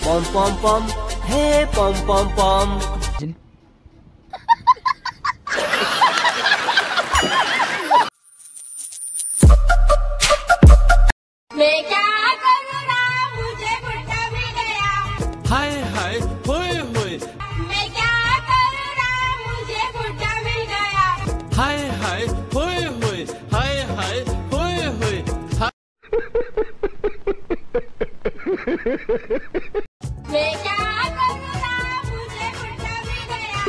पॉम पॉम पॉम हे पॉम पॉम पॉम। मैं क्या करूँ ना मुझे गुड्डा मिल गया। हाय हाय होए होए। मैं क्या करूँ ना मुझे गुड्डा मिल गया। हाय हाय होए होए। हाय हाय होए होए। मैं क्या करूँ ना मुझे गुड्डा मिल गया।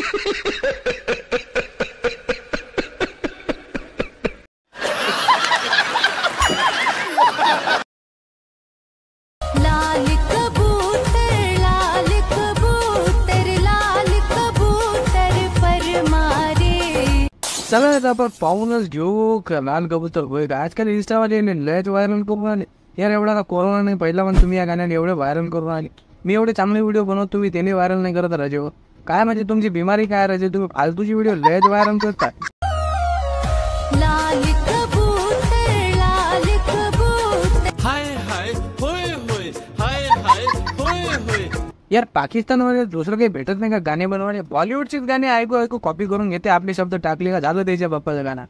लाल कबूतर पर मारे। चला आता आपण पाहूनच घेऊ लाल कबूतर होय का. आजकाल इंस्टावाले लयच व्हायरल करून आले यार. एवढा कोरोना नाही पहिला पण तुम्ही या गाण्याने एवढे व्हायरल करून आले. मी एवढे चांगले व्हिडिओ बनवतो तुम्ही त्याने व्हायरल नाही करत राजेवर. काय म्हणजे तुमची बिमारी काय राजे. तुम्ही फालतूची व्हिडिओ लयच व्हायरल करता. लाल कबूतर हाय हाय होए होए. हाय हाय होए होए. यार पाकिस्तानमध्ये दुसरं काही भेटत नाही का गाणे बनवायला. बॉलिवूडचीच गाणे ऐकू ऐकू कॉपी करून घेते. आपले शब्द टाकले का झालं त्याच्या बाप्पाचं गाणं.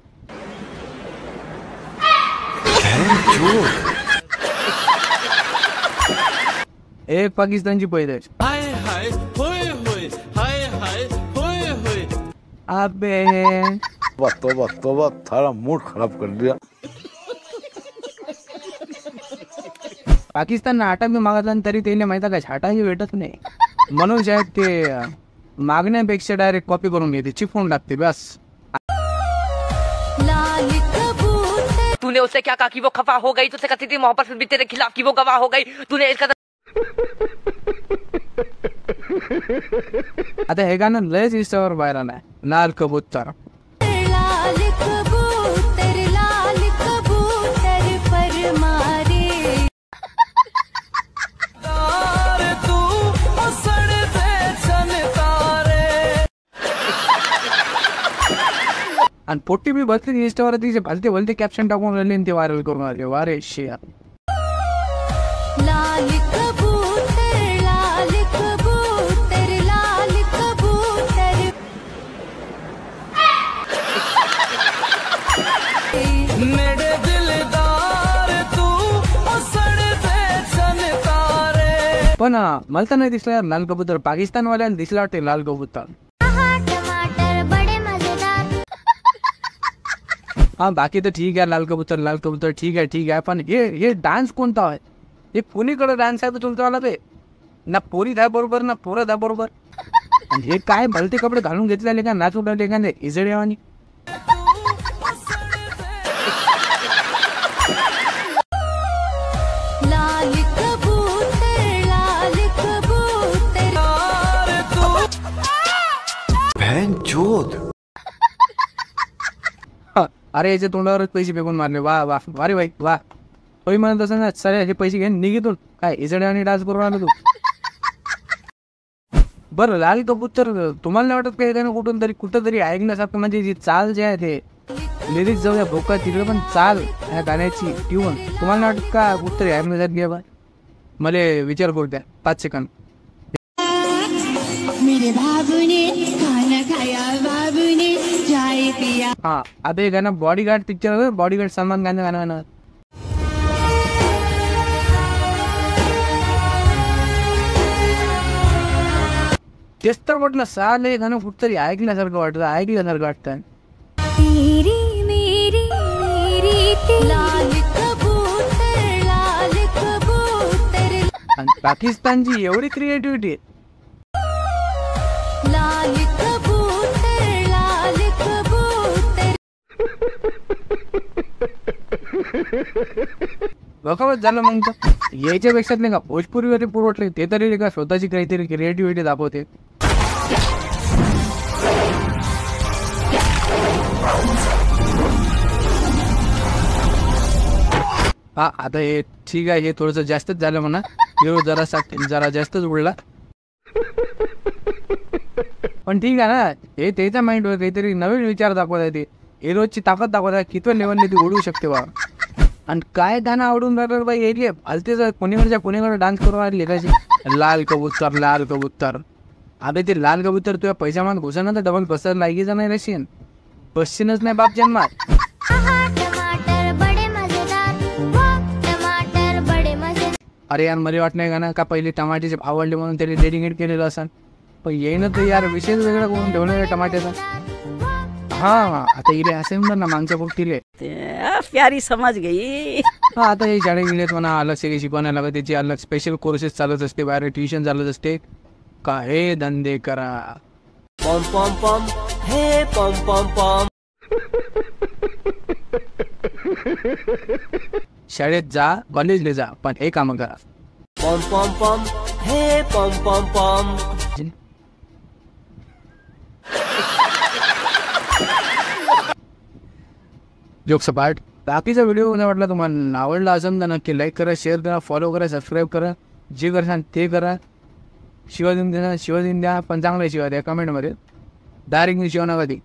एक पाकिस्तानची पैदाश. हाय हाय होए होए. हाय हाय होए होए. अबे तोबा तोबा थारा मूड खराब कर दिया. पाकिस्तान आटा बी मागितला तरी त्याने माहिती का छाटाही भेटत नाही. म्हणून शायद ते मागण्यापेक्षा डायरेक्ट कॉपी करून घेते चिपवून टाकते बस. लाल कबूतर तूने उससे क्या कहा कि वो खफा हो गई. तुझसे कहती थी मोहब्बत भी तेरे खिलाफ कि वो गवाह हो गई. तूने इसका आता हे गाणं लयच इंस्टावर व्हायरल आहे. लाल कबूतर पर मारे. आणि पोट्टी बी बसली इंस्टावर तिचे भलते भलते कॅप्शन टाकून राहिले आणि ते व्हायरल करून आले. वारे शेअर. लाल कबूतर मेरे दिलदार तू सड़ते चलतारे. पण मला तर नाही दिसला यार लाल कबूतर. पाकिस्तानवाल्याला दिसला वाटते लाल कबूतर. टमाटर बड़े मजेदार. हाँ बाकी तो ठीक है. लाल कबूतर ठीक है. पण ये डान्स कोणता आहे. हे कोणीकडे डान्स आहे तो तुमचा वाला. ते ना पोरी द्या बरोबर ना पोरं द्या बरोबर. आणि हे काय भलते कपडे घालून घेतलेले का नाचू लागले का इजडेवानी. लाल कबूतर बहन चोद. अरे याच्या तोंडावरच पैसे फेकून मारले. वा वा वारे भाई वा. होई म्हणत असं ना सर हे पैसे घेऊन निघितून काय इजडेवानी डान्स करून आलो तू. बरं लाल कबूतर तुम्हाला नाही वाटत काही कुठं तरी ऐकण्यासारखं. म्हणजे जी चाल जे आहे ते लिरिक्स जाऊ द्या भोका तिकडे पण चाल ह्या गाण्याची ट्यून तुम्हाला नाही वाटत का कुठतरी ऐकण्यासारखी आहे बा. मला विचार करू द्या 5 सेकंद. मेरे बाबू ने खाना खाया बाबू ने चाय पिया. हा आता हे गाणं बॉडीगार्ड पिक्चर. बॉडीगार्ड सलमान खानचं गाणं. तेच तर म्हटलं साल हे गाणं कुठतरी ऐकण्यासारखं वाटतं. लाल कबूतर आणि पाकिस्तानची एवढी क्रिएटिव्हिटी आहे. लाल कबूतर बघावत झालं मग तर. याच्यापेक्षा नाही का भोजपुरीवरती पुरवठले ते तरी का स्वतःची काहीतरी क्रिएटिव्हिटी दाखवते. हा आता हे ठीक आहे. हे थोडंसं जास्तच झालं म्हणा. हिरो जरा जास्तच उडला. पण ठीक आहे ना. हे त्याच्या माइंडवर काहीतरी नवीन विचार दाखवत आहे. ते हिरोची ताकद दाखवत आहे. कितव्या लेवलने ती उडू शकते बा. आणि काय गाणं आवडून राहिलं बाई येईल आलतेच कोणीकडच्या कोणीकडे डान्स करून राहिले कशी लाल कबूतर. अरे ते लाल कबूतर तुझ्या पैशामान घुसा तर डबल बसायला लायकीचा नाही रशियन बसशीनच नाही बाप जन्मात. अरे यार मला वाटत नाही गाणं का पहिले टमाट्याचे भाव वाढले म्हणून त्याला डेडिकेट केलेलं असेल पण येईन तर यार विशेष वेगळा करून ठेवलं टमाट्याचा. हा आता इले असे म्हणणार ना मागच्या पोटीले प्यारी समज गई. हा आता हे शाळेत गेलेत म्हणा अलग से शिकवण्याला लागत त्याची अलग स्पेशल कोर्सेस चालत असते बाहेर ट्युशन चालत असते का हे धंदे करा. पम पम पम हे पम पम पम. शाळेत जा कॉलेजला जा पण हे काम करा. पम पम पम हे पम पम पम. जोक सपाट. बाकीचा व्हिडिओ कोणता वाटला तुम्हाला आवडला असेल तर नक्की लाईक करा शेअर करा फॉलो करा सबस्क्राईब करा जे करसान ते करा. शिवा देऊन द्या पण चांगला शिवा द्या कमेंटमध्ये डायरेक्ट मी शिवा नका ती